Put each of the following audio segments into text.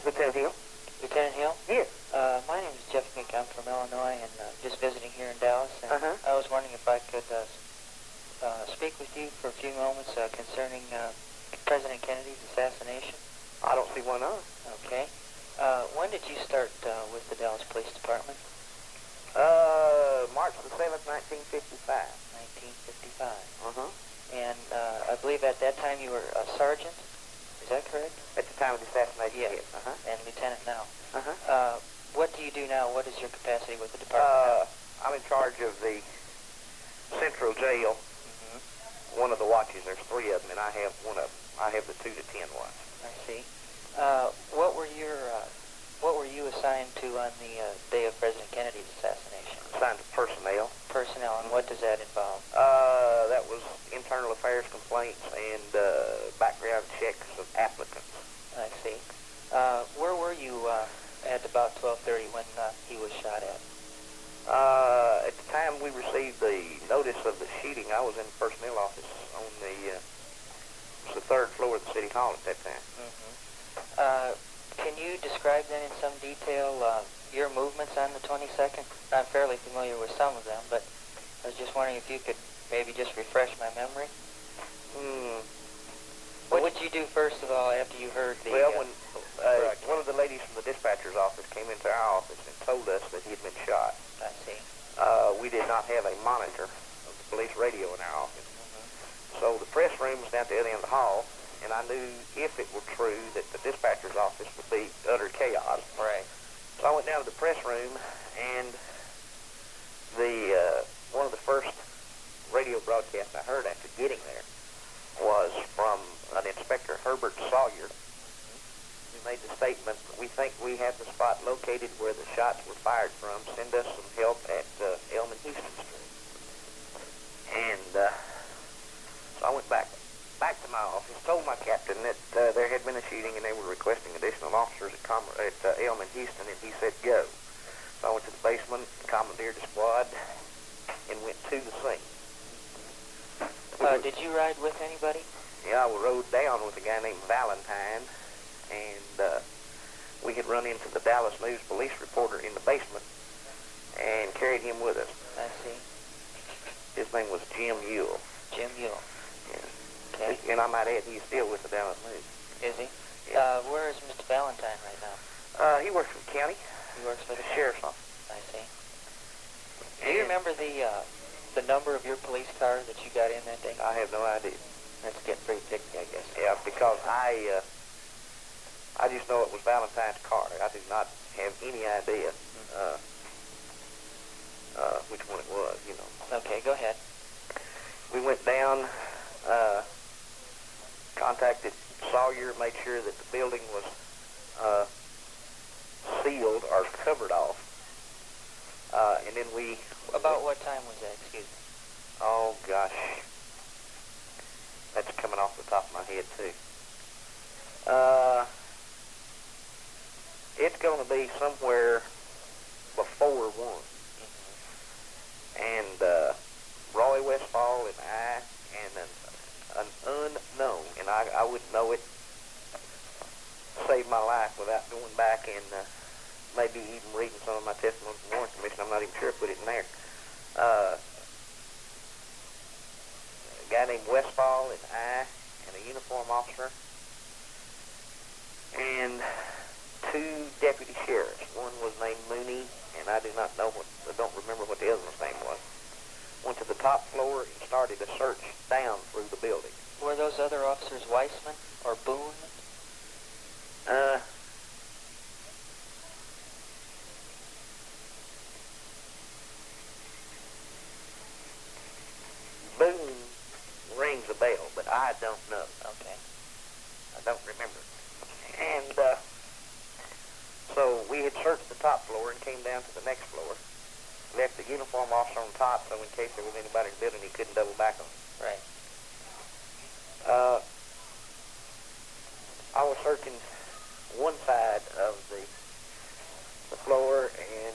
Lieutenant Hill? Lieutenant Hill? Yes. My name is Jeff Meek. I'm from Illinois and just visiting here in Dallas. And Uh-huh. I was wondering if I could speak with you for a few moments concerning President Kennedy's assassination. I don't see why not. Okay. When did you start with the Dallas Police Department? March the 7th, 1955. 1955. Uh-huh. And I believe at that time you were a sergeant. Is that correct? At the time of the assassination, Yes. yes. Uh-huh. And lieutenant now. Uh-huh. What do you do now? What is your capacity with the department? I'm in charge of the Central Jail. Mm-hmm. One of the watches, there's 3 of them, and I have one of them. I have the 2 to 10 watch. I see. What were you assigned to on the day of President Kennedy's assassination? Assigned to personnel. Personnel, and what does that involve? That was internal affairs complaints and background checks of applicants. I see. Where were you at about 12:30 when he was shot at? At the time we received the notice of the shooting, I was in the personnel office on the 3rd floor of the City Hall at that time. Mm-hmm. Can you describe then in some detail your movements on the 22nd? I'm fairly familiar with some of them, but I was just wondering if you could maybe just refresh my memory. What did you do first of all after you heard the... Well, when one of the ladies from the dispatcher's office came into our office and told us that he had been shot. I see. We did not have a monitor of the police radio in our office. Mm-hmm. So the press room was down at the other end of the hall, and I knew if it were true that the dispatcher's office would be utter chaos. Right. So I went down to the press room, and one of the first radio broadcasts I heard after getting there was from an Inspector Herbert Sawyer, who made the statement, "We think we have the spot located where the shots were fired from. Send us some help at Elm and Houston Street." And so I went back to my office, told my captain that there had been a shooting and they were requesting additional officers at Elm and Houston, and he said go. So I went to the basement, commandeered the squad, and went to the scene. Did you ride with anybody? Yeah, I rode down with a guy named Valentine, and we had run into the Dallas News police reporter in the basement and carried him with us. I see. His name was Jim Ewell. Jim Ewell. Yeah. Okay. And I might add, he's still with the Dallas News. Is he? Yeah. Where is Mr. Valentine right now? He works for the county. He works for the sheriff's office. I see. Do you remember the number of your police car that you got in that day? I have no idea. That's getting pretty picky, I guess. Yeah, because I just know it was Valentine's car. I do not have any idea which one it was, you know. Okay, go ahead. We went down, contacted Sawyer, made sure that the building was sealed or covered off. And then we... About what time was that, excuse me? Oh, gosh. That's coming off the top of my head, too. It's going to be somewhere before 1. Mm-hmm. And Roy Westfall and I and an unknown, and I wouldn't know it, saved my life without going back and maybe even reading some of my testimony from the Warren Commission. I'm not even sure I put it in there. A guy named Westfall and I and a uniform officer and 2 deputy sheriffs. One was named Mooney, and I don't remember what the other one's name was. Went to the top floor and started a search down through the building. Were those other officers Weissman or Boone? Boone rings a bell, but I don't know. Okay. I don't remember. And so we had searched the top floor and came down to the next floor. Left the uniform officer on top, so in case there was anybody in the building, he couldn't double back on it. Right. I was searching one side of the floor, and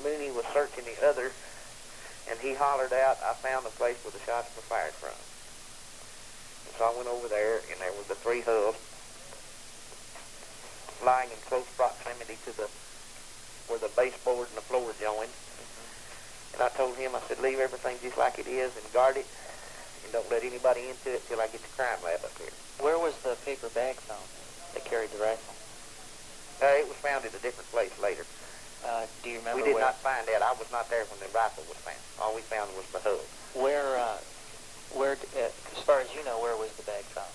Mooney was searching the other, and he hollered out, "I found the place where the shots were fired from." And so I went over there, and there were the 3 hubs. lying in close proximity to where the baseboard and the floor joined. And I told him, I said, leave everything just like it is and guard it, and don't let anybody into it till I get the crime lab up here. Where was the paper bag found that carried the rifle? It was found at a different place later. Do you remember We did where? not find that. I was not there when the rifle was found. All we found was the hub. As far as you know, where was the bag found?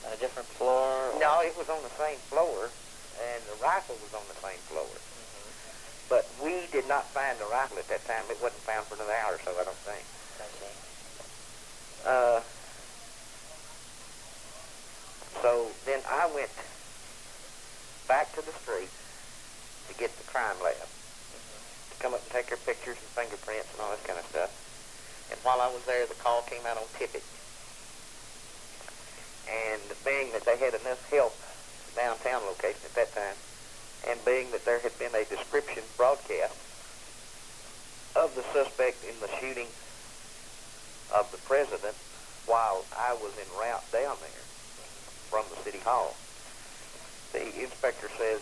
On a different floor? Or? No, it was on the same floor, and the rifle was on the same floor. But we did not find the rifle at that time. It wasn't found for another hour or so, I don't think. I see. So then I went back to the street to get the crime lab, to come up and take their pictures and fingerprints and all this kind of stuff. And while I was there, the call came out on Tippit. And being that they had enough help downtown location at that time, and being that there had been a description broadcast of the suspect in the shooting of the president while I was en route down there from the city hall, the inspector says,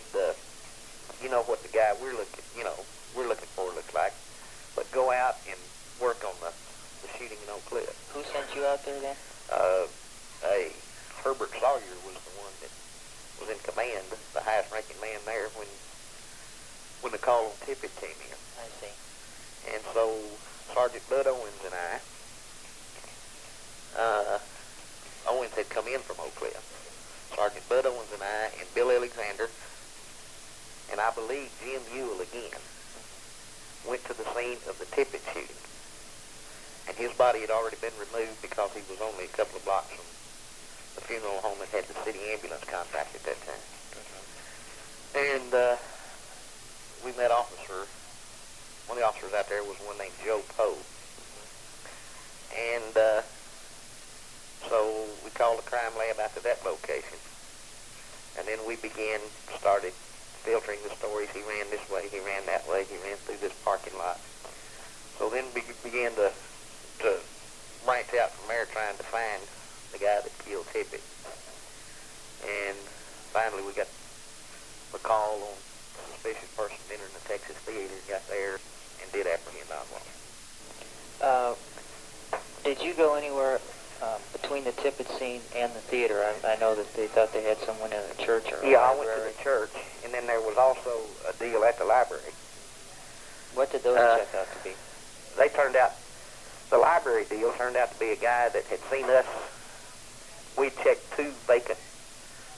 you know what the guy we're looking for looks like, but go out and work on the shooting in Oak Cliff. Who sent you out there then? Herbert Sawyer was the one that was in command, the highest ranking man there when the call on Tippit came in. I see. And so Sergeant Bud Owens and Owens had come in from Oak Cliff. Sergeant Bud Owens and I and Bill Alexander, and I believe Jim Ewell again, went to the scene of the Tippit shooting. And his body had already been removed because he was only a couple of blocks from the funeral home that had the city ambulance contract at that time. And we met one of the officers out there was one named Joe Poe. And so we called the crime lab out to that location. And then we started filtering the stories. He ran this way, he ran that way, he ran through this parking lot. So then we began to branch out from there trying to find the guy that killed Tippit. And finally we got a call on a suspicious person entering the Texas Theater, got there and did apprehend Oswald. Did you go anywhere between the Tippit scene and the theater? I know that they thought they had someone in a church or a Yeah, library. I went to the church, and then there was also a deal at the library. What did those check out to be? The library deal turned out to be a guy that had seen us. We checked two vacant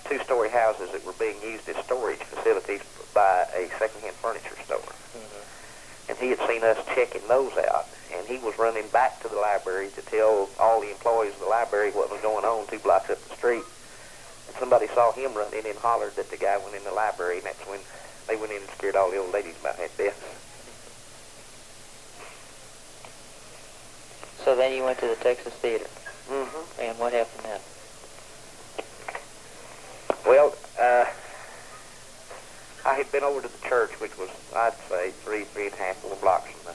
two-story houses that were being used as storage facilities by a second-hand furniture store. And he had seen us checking those out, and he was running back to the library to tell all the employees of the library what was going on 2 blocks up the street. And somebody saw him running and hollered that the guy went in the library, and that's when they went in and scared all the old ladies about that death. So then you went to the Texas Theater. Mm-hmm. And what happened then? Well, I had been over to the church, which was, I'd say, 3.5, 4 blocks from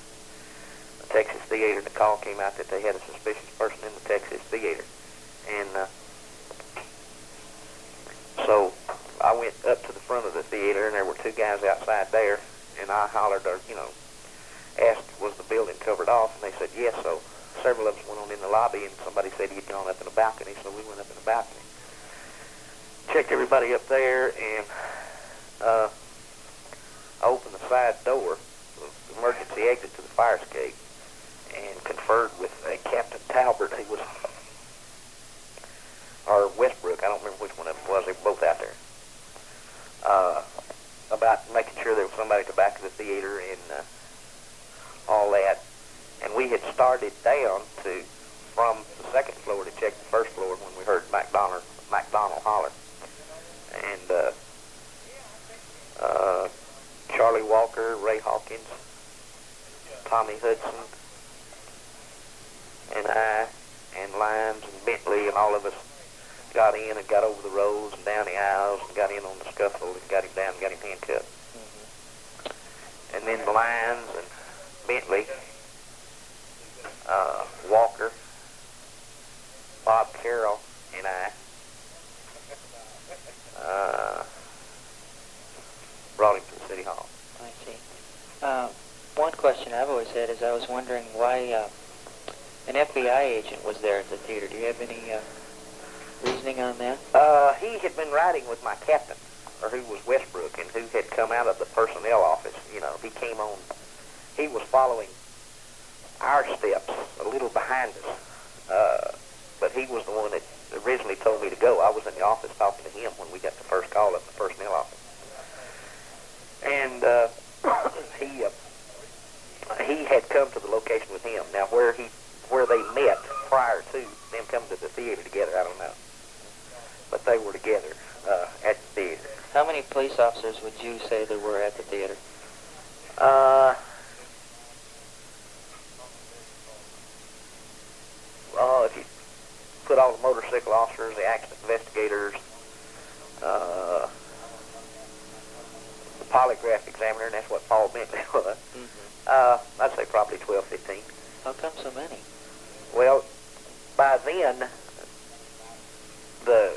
the Texas Theater. The call came out that they had a suspicious person in the Texas Theater. And so I went up to the front of the theater, and there were 2 guys outside there, and I hollered, or, asked, was the building covered off? And they said, yes. So several of us went on in the lobby, and somebody said he'd gone up in the balcony, so we went up in the balcony. Checked everybody up there, and I opened the side door, the emergency exit to the fire escape, and conferred with a Captain Talbert, who was, or Westbrook, I don't remember which one of them was, they were both out there, about making sure there was somebody at the back of the theater and all that. And we had started down from the second floor to check the first floor when we heard McDonald holler. And Charlie Walker, Ray Hawkins, Tommy Hudson, and I, and Lyons and Bentley, and all of us got in and got over the rows and down the aisles and got in on the scuffle and got him down and got him handcuffed. And then Lyons and Bentley, Walker, Bob Carroll, and I I've always had is I was wondering why an FBI agent was there at the theater. Do you have any reasoning on that? He had been riding with my captain, or who was Westbrook, and who had come out of the personnel office. You know, he came on. He was following our steps a little behind us, but he was the one that originally told me to go. I was in the office talking to him when we got the first call at the personnel office. And he had come to the location with him. Now, where they met prior to them coming to the theater together, I don't know. But they were together at the theater. How many police officers would you say there were at the theater? If you put all the motorcycle officers, the accident investigators, the polygraph examiner, and that's what Paul Bentley was, I'd say probably 12, 15. How come so many? Well, by then, the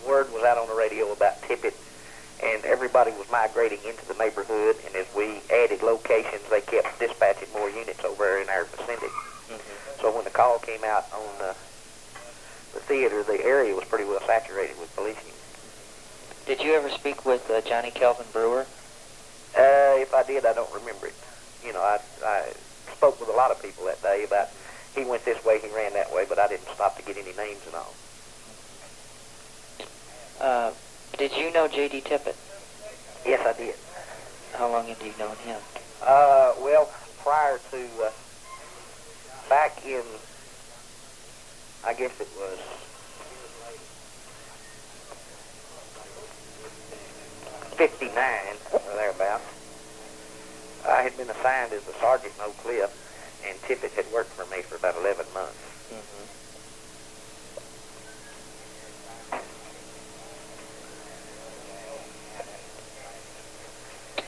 word was out on the radio about Tippett, and everybody was migrating into the neighborhood, and as we added locations, they kept dispatching more units over in our vicinity. So when the call came out on the theater, the area was pretty well saturated with police units. Did you ever speak with Johnny Kelvin Brewer? If I did, I don't remember it. You know, I spoke with a lot of people that day about he went this way, he ran that way, but I didn't stop to get any names and all. Did you know J.D. Tippett? Yes, I did. How long had you known him? Well, prior to, back in, I guess it was 59 or thereabouts, I had been assigned as a sergeant in Oak Cliff, and Tippett had worked for me for about 11 months.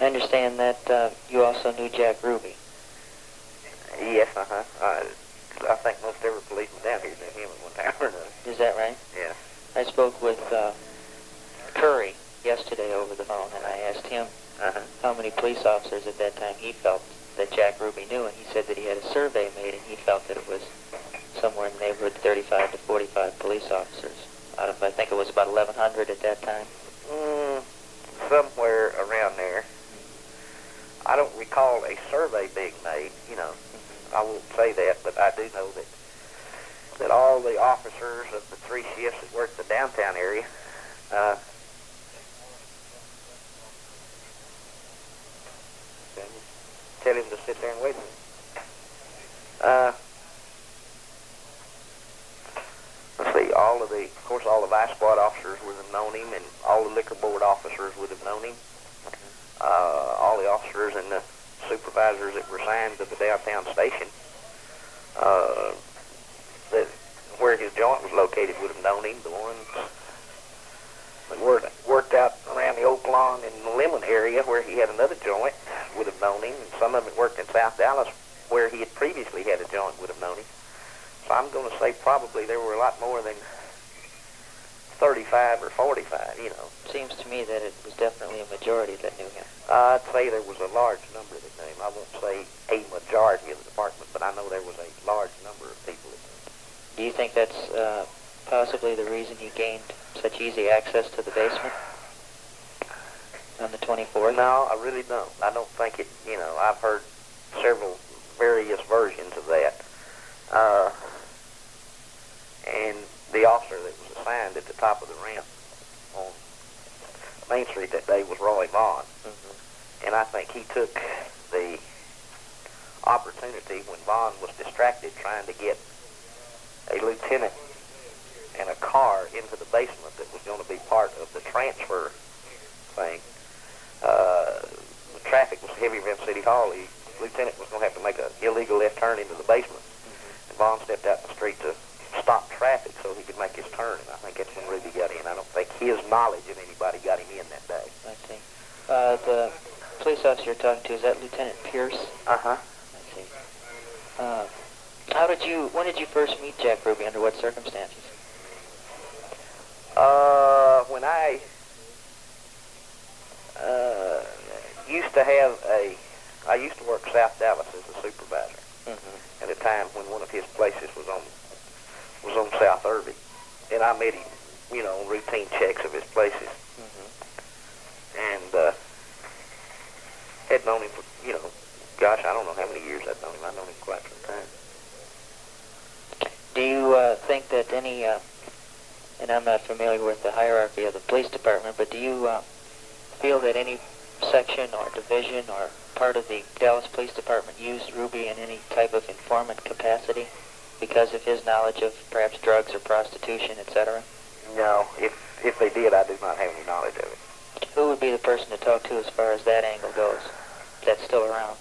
I understand that you also knew Jack Ruby. Yes, I think most every policeman down here knew him at one time or another. Is that right? Yeah. I spoke with Curry yesterday over the phone, and I asked him how many police officers at that time he felt that Jack Ruby knew, and he said that he had a survey made, and he felt that it was somewhere in the neighborhood 35 to 45 police officers out of, I think it was about 1,100 at that time. Somewhere around there. I don't recall a survey being made, you know. I won't say that, but I do know that all the officers of the three shifts that worked the downtown area tell him to sit there and wait a minute. Let's see, of course, all the vice squad officers would have known him, and all the liquor board officers would have known him. All the officers and the supervisors that were assigned to the downtown station, where his joint was located, would have known him. The ones that worked out around the Oak Lawn and the Lemon area, where he had another joint, would have known him. And some of them that worked in South Dallas, where he had previously had a joint, would have known him. So I'm going to say probably there were a lot more than 35 or 45, you know. Seems to me that it was definitely a majority that knew him. I'd say there was a large number that knew him. I won't say a majority of the department, but I know there was a large number of people that knew him. Do you think that's possibly the reason he gained such easy access to the basement on the 24th? No, I really don't. I don't think it, you know, I've heard several various versions of that. And the officer that was assigned at the top of the ramp on Main Street that day was Roy Vaughn. And I think he took the opportunity when Vaughn was distracted trying to get a lieutenant and a car into the basement that was going to be part of the transfer thing. The traffic was heavy around City Hall. The lieutenant was going to have to make an illegal left turn into the basement. And Vaughn stepped out in the street to stop traffic so he could make his turn, and I think that's when Ruby got in. I don't think his knowledge of anybody got him in that day. I see. The police officer you're talking to, is that Lieutenant Pierce? Uh-huh. I see. When did you first meet Jack Ruby? Under what circumstances? When I used to have a I used to work South Dallas as a supervisor Mm-hmm. at a time when one of his places was on South Irby, and I met him, you know, on routine checks of his places, and had known him for, you know, gosh, I don't know how many years I'd known him. I'd known him quite some time. Do you think that any, and I'm not familiar with the hierarchy of the police department, but do you feel that any section or division or part of the Dallas Police Department used Ruby in any type of informant capacity because of his knowledge of perhaps drugs or prostitution, etc.? No, if they did, I do not have any knowledge of it. Who would be the person to talk to as far as that angle goes that's still around?